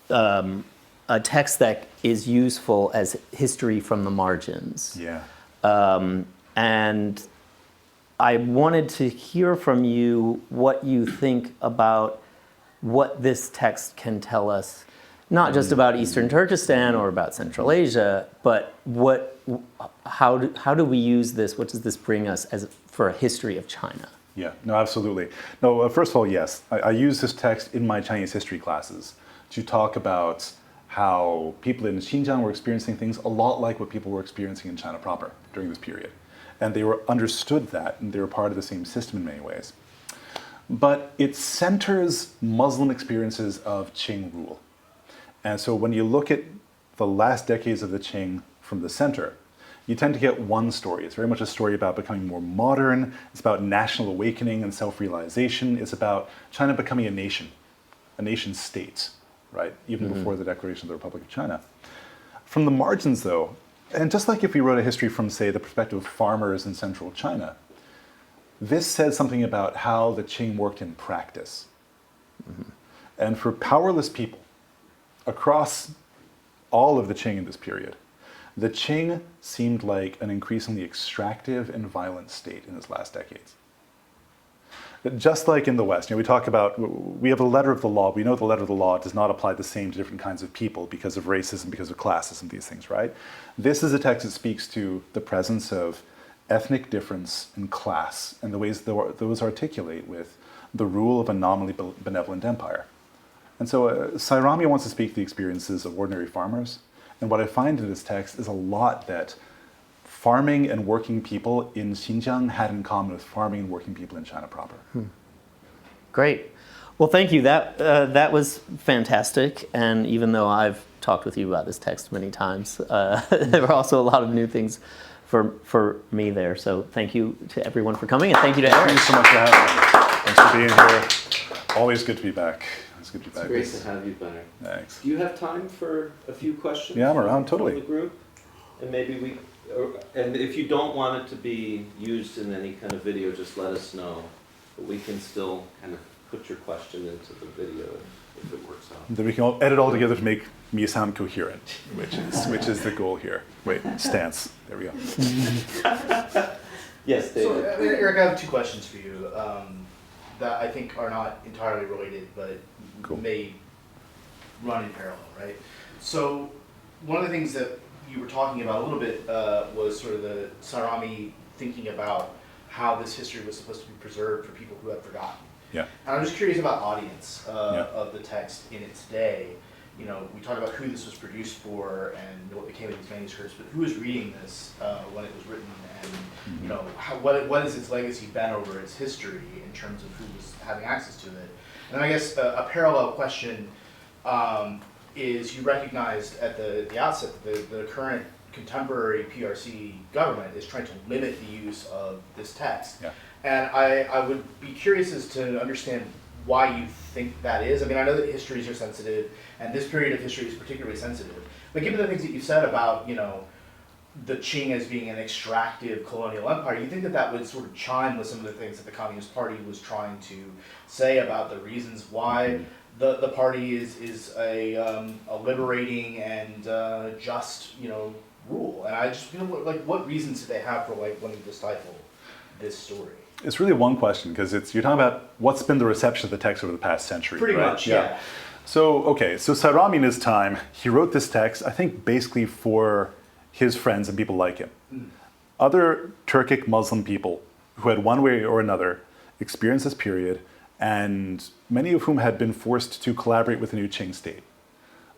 a text that is useful as history from the margins. Yeah. And I wanted to hear from you what you think about what this text can tell us, not just about Eastern Turkestan or about Central Asia, but how do we use this? What does this bring us for a history of China? Yeah, no, absolutely. No, first of all, yes, I use this text in my Chinese history classes to talk about how people in Xinjiang were experiencing things a lot like what people were experiencing in China proper during this period. And they were understood that, and they were part of the same system in many ways. But it centers Muslim experiences of Qing rule. And so when you look at the last decades of the Qing from the center, you tend to get one story. It's very much a story about becoming more modern. It's about national awakening and self-realization. It's about China becoming a nation state, right? Even before the declaration of the Republic of China. From the margins, though, and just like if we wrote a history from, say, the perspective of farmers in central China, this says something about how the Qing worked in practice. And for powerless people across all of the Qing in this period, the Qing seemed like an increasingly extractive and violent state in its last decades. Just like in the West, we talk about, we have a letter of the law. We know the letter of the law does not apply the same to different kinds of people because of racism, because of classism, these things, right? This is a text that speaks to the presence of ethnic difference and class and the ways those articulate with the rule of a nominally benevolent empire. And so Sayrami wants to speak to the experiences of ordinary farmers. And what I find in this text is a lot that farming and working people in Xinjiang had in common with farming and working people in China proper. Great. Well, thank you. That was fantastic. And even though I've talked with you about this text many times, there were also a lot of new things for me there. So thank you to everyone for coming, and thank you to Eric. Thank you so much for having me. Thanks for being here. Always good to be back. It's good to be back. It's great to have you back. Thanks. Do you have time for a few questions? Yeah, I'm around, totally. From the group? And maybe and if you don't want it to be used in any kind of video, just let us know. But we can still kind of put your question into the video if it works out. Then we can all edit all together to make me sound coherent, which is the goal here. Wait, stance. There we go. Yes, David. So, Eric, I have two questions for you that I think are not entirely related, but may run in parallel, right? So, one of the things that you were talking about a little bit was sort of the Sayrami thinking about how this history was supposed to be preserved for people who had forgotten. Yeah. And I'm just curious about audience of the text in its day. We talked about who this was produced for and what became of these manuscripts, but who was reading this when it was written, and what has its legacy been over its history in terms of who was having access to it? And I guess a parallel question is you recognized at the outset that the current contemporary PRC government is trying to limit the use of this text. Yeah. And I would be curious as to understand why you think that is. I mean, I know that histories are sensitive, and this period of history is particularly sensitive. But given the things that you said about, the Qing as being an extractive colonial empire, you think that that would sort of chime with some of the things that the Communist Party was trying to say about the reasons why the party is a liberating and just, rule. And I just, what reasons do they have for wanting to stifle this story? It's really one question, because you're talking about what's been the reception of the text over the past century. Pretty right? much, yeah. So Sayrami in his time, he wrote this text, I think, basically for his friends and people like him. Other Turkic Muslim people who had one way or another experienced this period, and many of whom had been forced to collaborate with the new Qing state.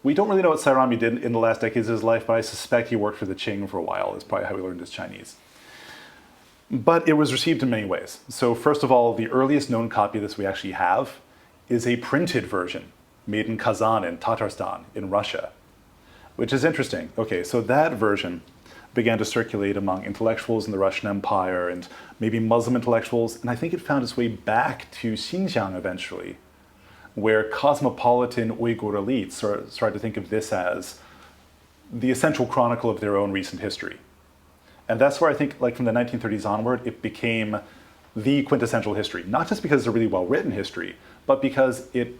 We don't really know what Sayrami did in the last decades of his life, but I suspect he worked for the Qing for a while. That's probably how he learned his Chinese. But it was received in many ways. So first of all, the earliest known copy of this we actually have is a printed version made in Kazan in Tatarstan in Russia, which is interesting. Okay, so that version began to circulate among intellectuals in the Russian Empire and maybe Muslim intellectuals, and I think it found its way back to Xinjiang eventually, where cosmopolitan Uyghur elites started to think of this as the essential chronicle of their own recent history. And that's where I think, from the 1930s onward, it became the quintessential history. Not just because it's a really well-written history, but because it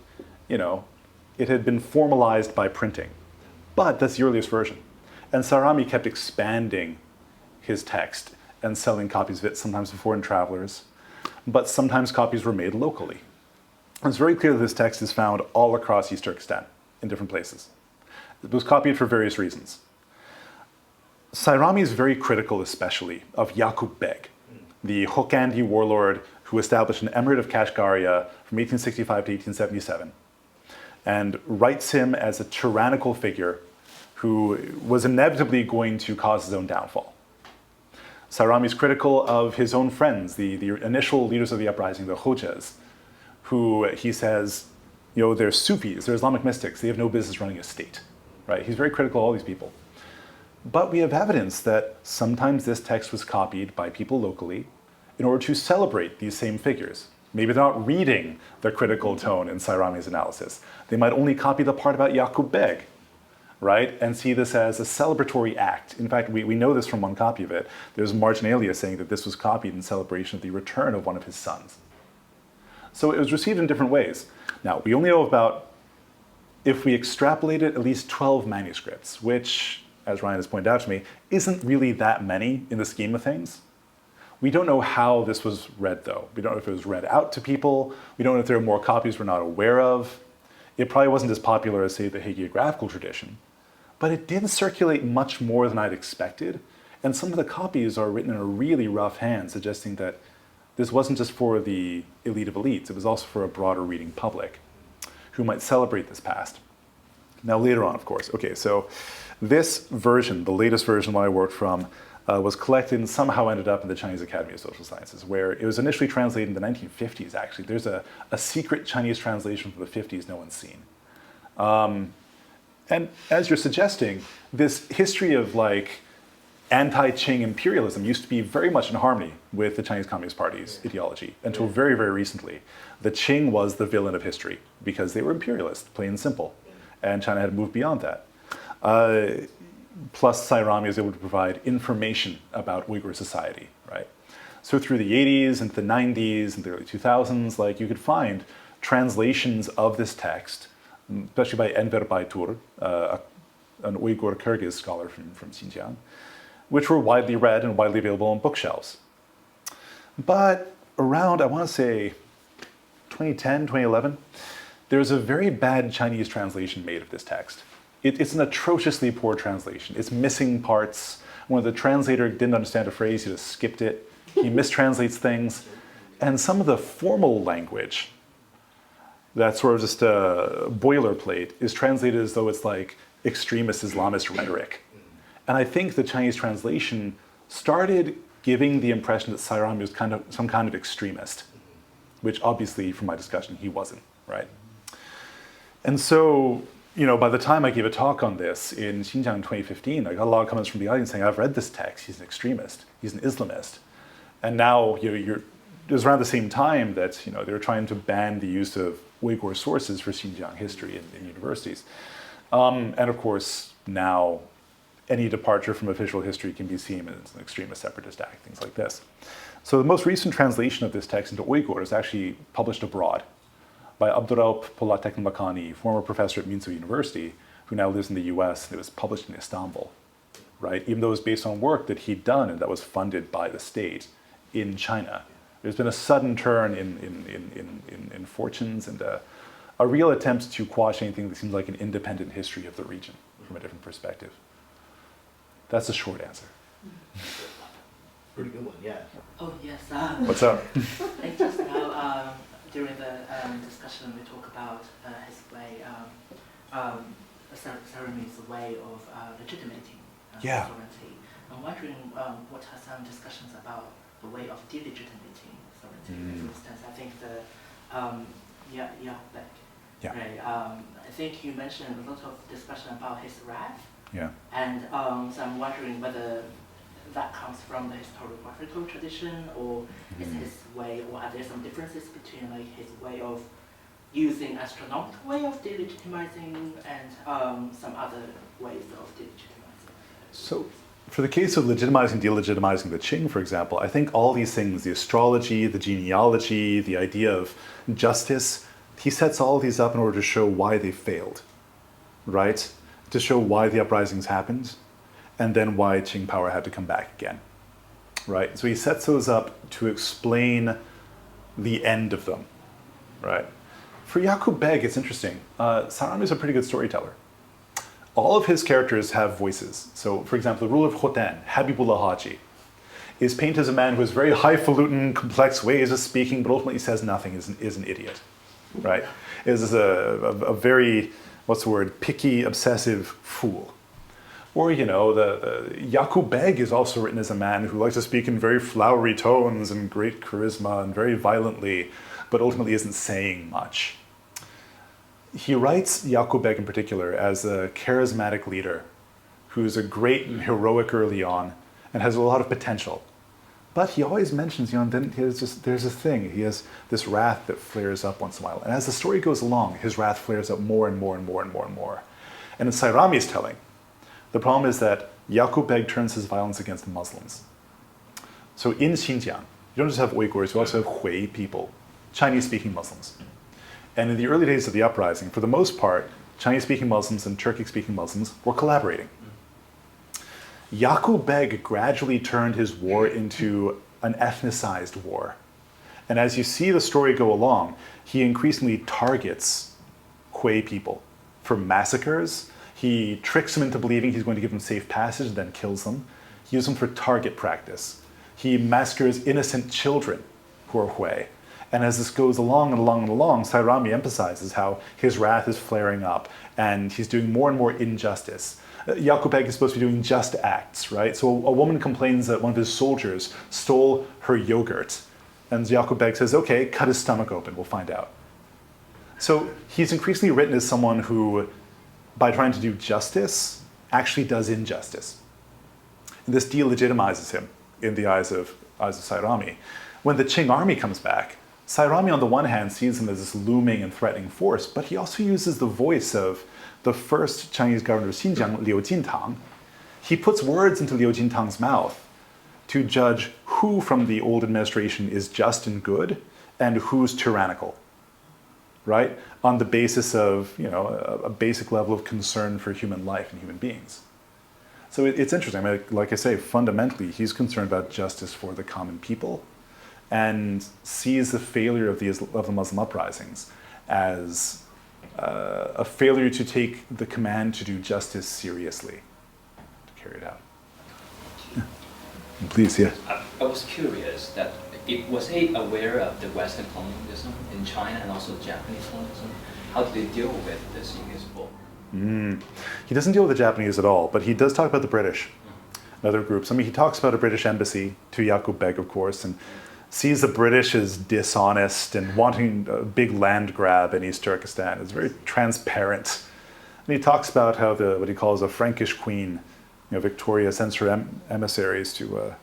had been formalized by printing. But that's the earliest version. And Sayrami kept expanding his text and selling copies of it, sometimes to foreign travelers, but sometimes copies were made locally. It's very clear that this text is found all across East Turkestan, in different places. It was copied for various reasons. Sayrami is very critical, especially, of 𝗏𝗏𝗏𝗏𝗏, the Hokkandi warlord who established an emirate of Kashgaria from 1865 to 1877, and writes him as a tyrannical figure who was inevitably going to cause his own downfall. Sayrami is critical of his own friends, the initial leaders of the uprising, the 𝗏𝗏𝗏𝗏𝗏, who he says, they're Sufis, they're Islamic mystics, they have no business running a state, right? He's very critical of all these people. But we have evidence that sometimes this text was copied by people locally in order to celebrate these same figures. Maybe they're not reading the critical tone in Sayrami's analysis. They might only copy the part about 𝗏𝗏𝗏𝗏𝗏, right? And see this as a celebratory act. In fact, we know this from one copy of it. There's marginalia saying that this was copied in celebration of the return of one of his sons. So it was received in different ways. Now, we only know about, if we extrapolate it, at least 12 manuscripts, which, as Ryan has pointed out to me, isn't really that many in the scheme of things. We don't know how this was read, though. We don't know if it was read out to people. We don't know if there are more copies we're not aware of. It probably wasn't as popular as, say, the hagiographical tradition, but it did circulate much more than I'd expected, and some of the copies are written in a really rough hand, suggesting that this wasn't just for the elite of elites, it was also for a broader reading public who might celebrate this past. Now later on, of course. Okay, so this version, the latest version that I worked from, was collected and somehow ended up in the Chinese Academy of Social Sciences, where it was initially translated in the 1950s, actually. There's a secret Chinese translation from the 50s no one's seen. And as you're suggesting, this history of anti-Qing imperialism used to be very much in harmony with the Chinese Communist Party's ideology until very, very recently. The Qing was the villain of history because they were imperialist, plain and simple. And China had moved beyond that. Plus, Sayrami was able to provide information about Uyghur society, right? So through the 80s and the 90s and the early 2000s, you could find translations of this text, especially by 𝗏𝗏𝗏𝗏𝗏𝗏𝗏, an Uyghur Kyrgyz scholar from Xinjiang, which were widely read and widely available on bookshelves. But around, I want to say, 2010, 2011, there's a very bad Chinese translation made of this text. It's an atrociously poor translation. It's missing parts. When the translator didn't understand a phrase, he just skipped it. He mistranslates things. And some of the formal language, that's sort of just a boilerplate, is translated as though it's extremist Islamist rhetoric. And I think the Chinese translation started giving the impression that Sayrami was some kind of extremist, which obviously, from my discussion, he wasn't, right? And so, by the time I gave a talk on this in Xinjiang in 2015, I got a lot of comments from the audience saying, I've read this text, he's an extremist, he's an Islamist. And now, it was around the same time that, they were trying to ban the use of Uyghur sources for Xinjiang history in universities. And of course, now, any departure from official history can be seen as an extremist separatist act, things like this. So the most recent translation of this text into Uyghur is actually published abroad by 𝗶𝗏𝗏𝗏𝗏𝗏𝗏𝗏𝗏𝗏𝗏𝗏 from University, who now lives in the US, and it was published in Istanbul. right? Even though it was based on work that he'd done and that was funded by the state in China. There's been a sudden turn in fortunes and a real attempt to quash anything that seems like an independent history of the region from a different perspective. That's a short answer. Pretty good one, yeah. Oh yes. What's up? And just now, during the discussion, we talk about his way, Sayrami's way of legitimating Yeah. sovereignty. I'm wondering what are some discussions about the way of delegitimating sovereignty. For instance, I think the Yaqub-Beg. Yeah. Right, I think you mentioned a lot of discussion about his wrath. Yeah. And so I'm wondering whether that comes from the historiographical tradition, or is his way, or are there some differences between like his way of using astronomical way of delegitimizing and some other ways of delegitimizing? So for the case of legitimizing, delegitimizing the Qing, for example, I think all these things, the astrology, the genealogy, the idea of justice, he sets all of these up in order to show why they failed, right? To show why the uprisings happened, and then why Qing power had to come back again, right? So he sets those up to explain the end of them, right? For Yaqub-Beg, it's interesting. Sayrami is a pretty good storyteller. All of his characters have voices. So, for example, the ruler of Khotan, Habibullah Haji, is painted as a man who has very highfalutin, complex ways of speaking, but ultimately says nothing, is an idiot, right? Is a very, what's the word, picky, obsessive fool. Or, you know, the Yaqub-Beg is also written as a man who likes to speak in very flowery tones and great charisma and very violently, but ultimately isn't saying much. He writes Yaqub-Beg in particular as a charismatic leader who's a great and heroic early on and has a lot of potential. But he always mentions, you know, then there's a thing. He has this wrath that flares up once in a while. And as the story goes along, his wrath flares up more and more and more and more and more. And in Sayrami's telling, the problem is that Yaqub-Beg turns his violence against Muslims. So in Xinjiang, you don't just have Uyghurs, you also have Hui people, Chinese-speaking Muslims. And in the early days of the uprising, for the most part, Chinese-speaking Muslims and Turkic-speaking Muslims were collaborating. Yaqub-Beg gradually turned his war into an ethnicized war. And as you see the story go along, he increasingly targets Hui people for massacres. He tricks them into believing he's going to give them safe passage and then kills them. He uses them for target practice. He massacres innocent children who are Hui. And as this goes along and along and along, Sayrami emphasizes how his wrath is flaring up and he's doing more and more injustice. Yaqub-Beg is supposed to be doing just acts, right? So a woman complains that one of his soldiers stole her yogurt. And Yaqub-Beg says, okay, cut his stomach open, we'll find out. So he's increasingly written as someone who, by trying to do justice, actually does injustice. And this delegitimizes him in the eyes of Sayrami. When the Qing army comes back, Sayrami on the one hand sees him as this looming and threatening force, but he also uses the voice of the first Chinese governor of Xinjiang, Liu Jintang. He puts words into Liu Jintang's mouth to judge who from the old administration is just and good and who's tyrannical, right? On the basis of, you know, a basic level of concern for human life and human beings. So it's interesting. I mean, like I say, fundamentally, he's concerned about justice for the common people and sees the failure of the Muslim uprisings as a failure to take the command to do justice seriously, to carry it out. Yeah. Please, yeah. I was curious that was he aware of the Western colonialism in China and also Japanese colonialism? How did he deal with this in his book? He doesn't deal with the Japanese at all, but he does talk about the British and other groups. I mean, he talks about a British embassy to Yaqub-Beg, of course, and sees the British as dishonest and wanting a big land grab in East Turkestan. It's very transparent. And he talks about how what he calls a Frankish queen, you know, Victoria, sends her emissaries to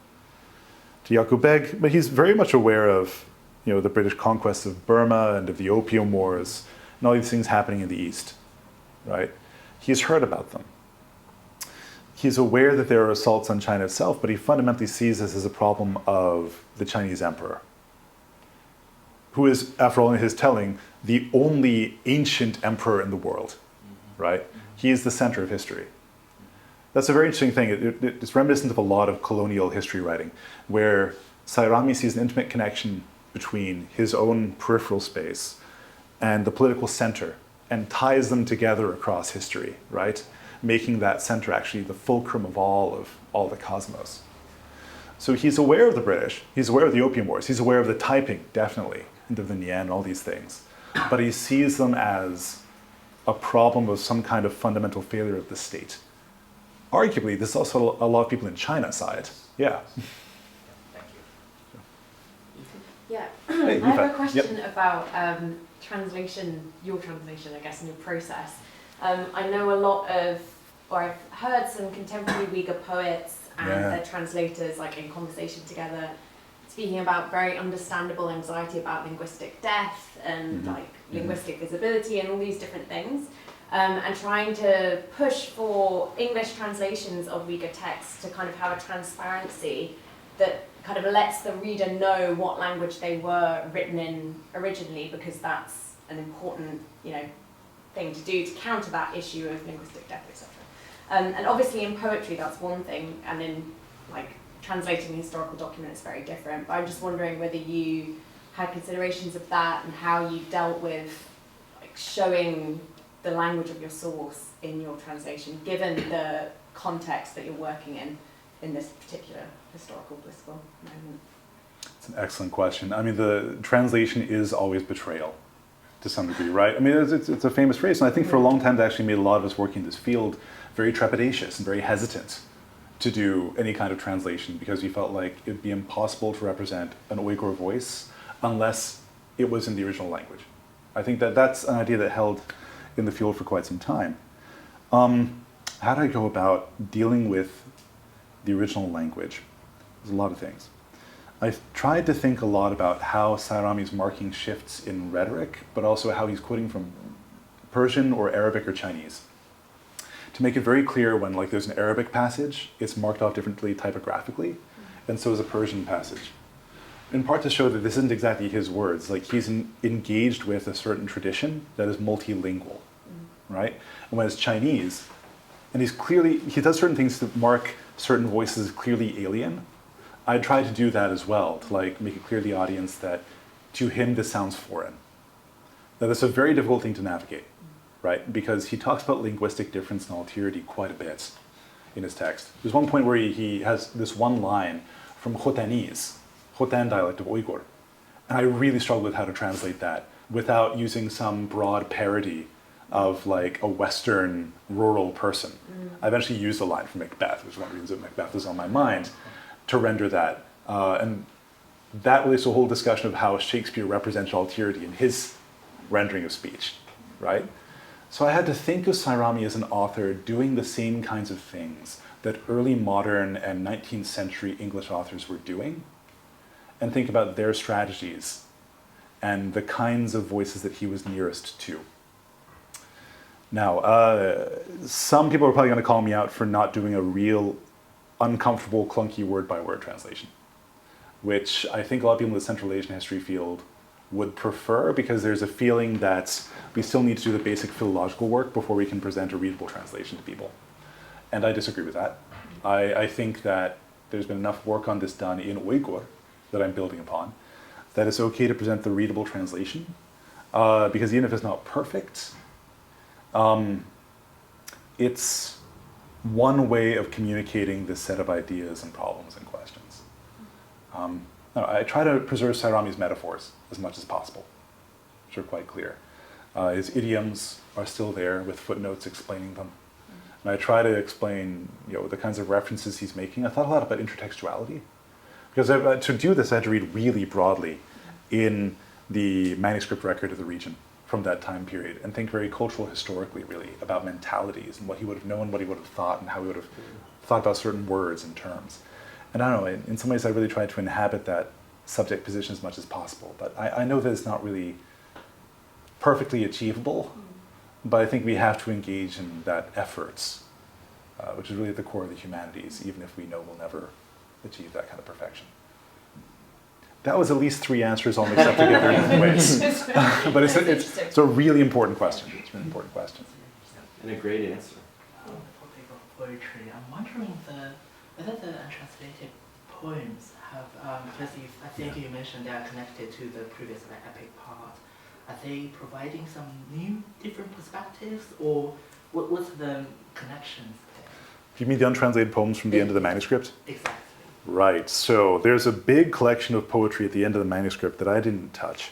Yaqub-Beg, but he's very much aware of, you know, the British conquest of Burma and of the Opium Wars and all these things happening in the East, right? He's heard about them. He's aware that there are assaults on China itself, but he fundamentally sees this as a problem of the Chinese emperor, who is, after all in his telling, the only ancient emperor in the world, right? He is the center of history. That's a very interesting thing. It's reminiscent of a lot of colonial history writing, where Sayrami sees an intimate connection between his own peripheral space and the political center, and ties them together across history, right? Making that center actually the fulcrum of all the cosmos. So he's aware of the British, he's aware of the Opium Wars, he's aware of the Taiping, definitely, and of the Nian, all these things. But he sees them as a problem of some kind of fundamental failure of the state. Arguably, this is also a lot of people in China side. Yeah. Thank you. Yeah, Hey, I have Aoife. a question about translation, your translation, I guess, and your process. I know a lot of, or I've heard some contemporary Uyghur poets and their translators, like in conversation together, speaking about very understandable anxiety about linguistic death and like linguistic visibility and all these different things. And trying to push for English translations of Uyghur texts to kind of have a transparency that kind of lets the reader know what language they were written in originally, because that's an important, thing to do to counter that issue of linguistic death, etc. And obviously in poetry that's one thing, and in like translating a historical document is very different. But I'm just wondering whether you had considerations of that and how you dealt with like showing the language of your source in your translation, given the context that you're working in this particular historical political moment. It's an excellent question. I mean, the translation is always betrayal, to some degree, right? I mean, it's a famous phrase, and I think for a long time that actually made a lot of us working in this field very trepidatious and very hesitant to do any kind of translation, because we felt like it'd be impossible to represent an Uyghur voice unless it was in the original language. I think that's an idea that held in the field for quite some time. How do I go about dealing with the original language? There's a lot of things. I've tried to think a lot about how Sayrami's marking shifts in rhetoric, but also how he's quoting from Persian or Arabic or Chinese. To make it very clear when there's an Arabic passage, it's marked off differently typographically, and so is a Persian passage. In part to show that this isn't exactly his words, he's engaged with a certain tradition that is multilingual, right? And when it's Chinese, and he does certain things to mark certain voices as clearly alien. I try to do that as well, to make it clear to the audience that to him this sounds foreign. Now that's a very difficult thing to navigate, right? Because he talks about linguistic difference and alterity quite a bit in his text. There's one point where he has this one line from Khotanese, Khotan dialect of Uyghur. And I really struggled with how to translate that without using some broad parody of a Western rural person. I eventually used a line from Macbeth, which is one of the reasons that Macbeth was on my mind, to render that. And that relates to a whole discussion of how Shakespeare represents alterity in his rendering of speech, right? So I had to think of Sayrami as an author doing the same kinds of things that early modern and 19th century English authors were doing, and think about their strategies and the kinds of voices that he was nearest to. Now, some people are probably going to call me out for not doing a real uncomfortable, clunky word-by-word translation, which I think a lot of people in the Central Asian history field would prefer, because there's a feeling that we still need to do the basic philological work before we can present a readable translation to people. And I disagree with that. I think that there's been enough work on this done in Uyghur that I'm building upon, that it's okay to present the readable translation, because even if it's not perfect, it's one way of communicating this set of ideas and problems and questions. I try to preserve Sayrami's metaphors as much as possible, which are quite clear. His idioms are still there with footnotes explaining them. And I try to explain the kinds of references he's making. I thought a lot about intertextuality, because to do this I had to read really broadly in the manuscript record of the region from that time period, and think very cultural historically, really, about mentalities and what he would have known, what he would have thought, and how he would have thought about certain words and terms. And I don't know, in some ways I really tried to inhabit that subject position as much as possible. But I know that it's not really perfectly achievable, but I think we have to engage in that efforts, which is really at the core of the humanities, even if we know we'll never achieve that kind of perfection. That was at least 3 answers all mixed up together in different ways. But it's a really important question. It's a really important question. And a great answer. poetry, I'm wondering whether the untranslated poems have, because I think you mentioned they are connected to the previous epic part. Are they providing some new, different perspectives, or what's the connections there? Do you mean the untranslated poems from the end of the manuscript? Exactly. Right. So there's a big collection of poetry at the end of the manuscript that I didn't touch,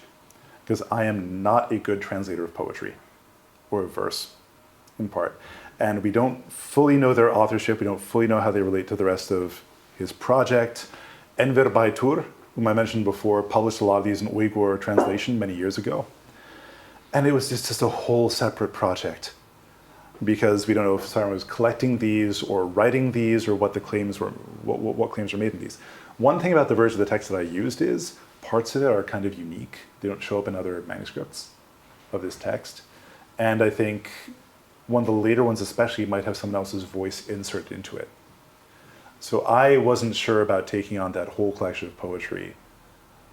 because I am not a good translator of poetry, or of verse, in part. And we don't fully know their authorship, we don't fully know how they relate to the rest of his project. 𝗦𝗽𝗲𝗶𝗿, whom I mentioned before, published a lot of these in Uyghur translation many years ago. And it was just a whole separate project, because we don't know if Sayrami was collecting these or writing these or what the claims were, what claims were made in these. One thing about the version of the text that I used is parts of it are kind of unique. They don't show up in other manuscripts of this text. And I think one of the later ones especially might have someone else's voice inserted into it. So I wasn't sure about taking on that whole collection of poetry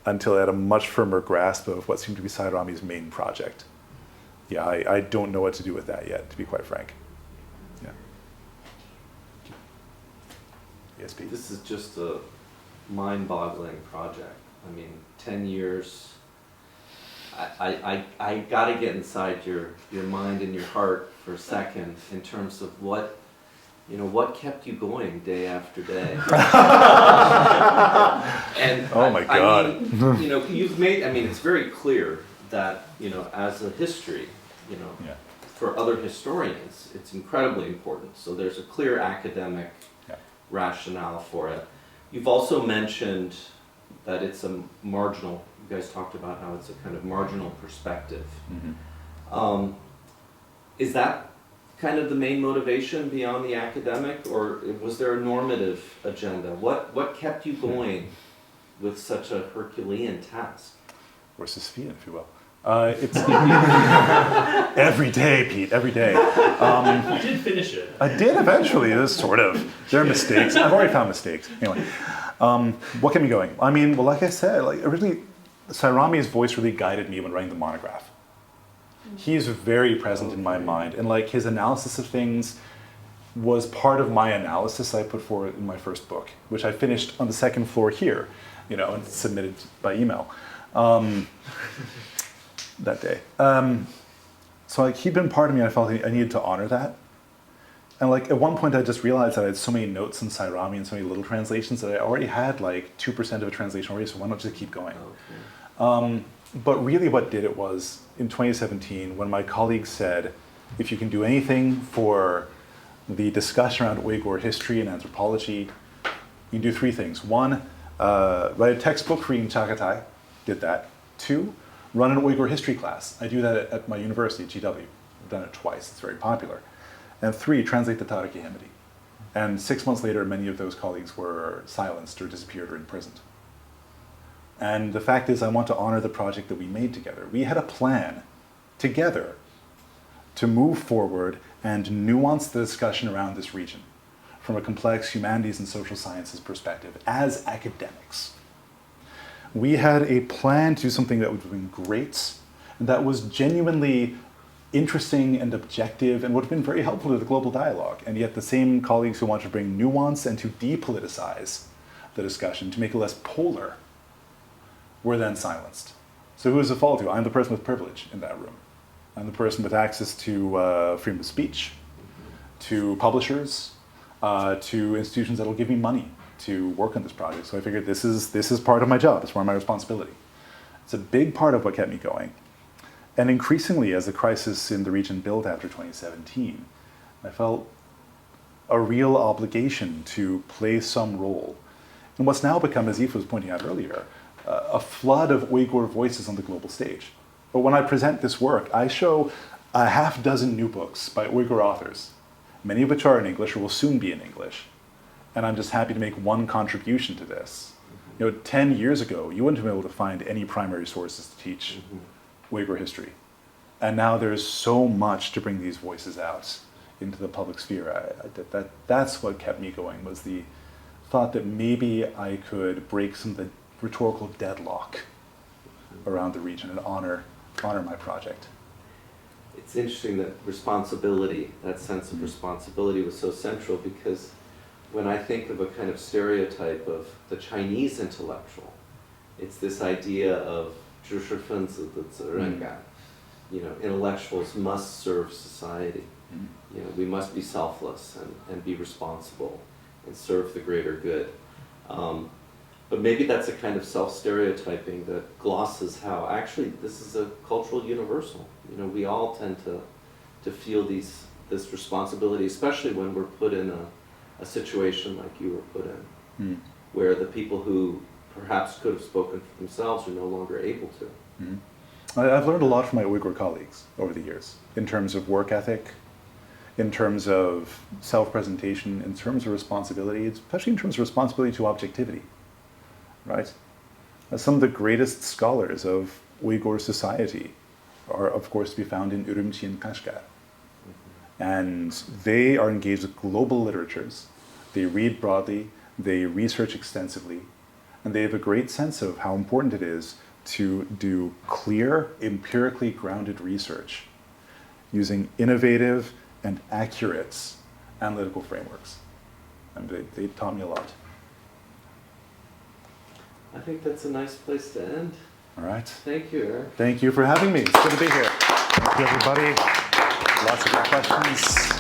until I had a much firmer grasp of what seemed to be Sayrami's main project. Yeah, I don't know what to do with that yet, to be quite frank. Yeah. Yes, Pete? This is just a mind-boggling project. I mean, 10 years. I got to get inside your mind and your heart for a second in terms of what kept you going day after day. And oh my God. I mean, you've made, it's very clear that, as a history, Yeah. for other historians, it's incredibly important. So there's a clear academic rationale for it. You've also mentioned that it's a marginal, you guys talked about how it's a kind of marginal perspective. Mm-hmm. Is that kind of the main motivation beyond the academic, or was there a normative agenda? What kept you going with such a Herculean task? Or Sisyphean, if you will. It's every day, Pete, every day. You did finish it. I did eventually, sort of. There are mistakes. I've already found mistakes. Anyway, what kept me going? Well, like I said, originally, Sayrami's voice really guided me when writing the monograph. He's very present in my mind, and his analysis of things was part of my analysis I put forward in my first book, which I finished on the second floor here, and submitted by email. That day. So he'd been part of me, and I felt I needed to honor that. And at one point I just realized that I had so many notes in Sayrami and so many little translations that I already had 2% of a translation already, so why not just keep going? Okay. But really what did it was, in 2017, when my colleagues said, if you can do anything for the discussion around Uyghur history and anthropology, you can do three things. One, write a textbook for reading Chaghatay, did that. Two, run an Uyghur history class. I do that at my university, GW. I've done it twice, it's very popular. And three, translate the Tarikh-i Ḥamidi. And 6 months later, many of those colleagues were silenced or disappeared or imprisoned. And the fact is, I want to honor the project that we made together. We had a plan together to move forward and nuance the discussion around this region from a complex humanities and social sciences perspective as academics. We had a plan to do something that would have been great, and that was genuinely interesting and objective and would have been very helpful to the global dialogue. And yet the same colleagues who want to bring nuance and to depoliticize the discussion, to make it less polar, were then silenced. So who is the fault to? I'm the person with privilege in that room. I'm the person with access to freedom of speech, to publishers, to institutions that will give me money to work on this project. So I figured this is part of my job, it's part of my responsibility. It's a big part of what kept me going. And increasingly, as the crisis in the region built after 2017, I felt a real obligation to play some role in what's now become, as Aoife was pointing out earlier, a flood of Uyghur voices on the global stage. But when I present this work, I show a half dozen new books by Uyghur authors, many of which are in English or will soon be in English. And I'm just happy to make one contribution to this. 10 years ago, you wouldn't have been able to find any primary sources to teach Uyghur history. And now there's so much to bring these voices out into the public sphere. That's what kept me going, was the thought that maybe I could break some of the rhetorical deadlock around the region and honor my project. it's interesting that responsibility, that sense of responsibility was so central, because when I think of a kind of stereotype of the Chinese intellectual, it's this idea of 知识分子的责任感. You know, intellectuals must serve society. You know, we must be selfless and be responsible and serve the greater good. But maybe that's a kind of self-stereotyping that glosses how actually this is a cultural universal. You know, we all tend to feel this responsibility, especially when we're put in a situation like you were put in, where the people who perhaps could have spoken for themselves are no longer able to. I've learned a lot from my Uyghur colleagues over the years, in terms of work ethic, in terms of self-presentation, in terms of responsibility, especially in terms of responsibility to objectivity, right? Some of the greatest scholars of Uyghur society are, of course, to be found in Urumqi and Kashgar. And they are engaged with global literatures. They read broadly, they research extensively, and they have a great sense of how important it is to do clear, empirically grounded research using innovative and accurate analytical frameworks. And they taught me a lot. I think that's a nice place to end. All right. Thank you, Eric. Thank you for having me. It's good to be here. Thank you, everybody. Lots of good questions.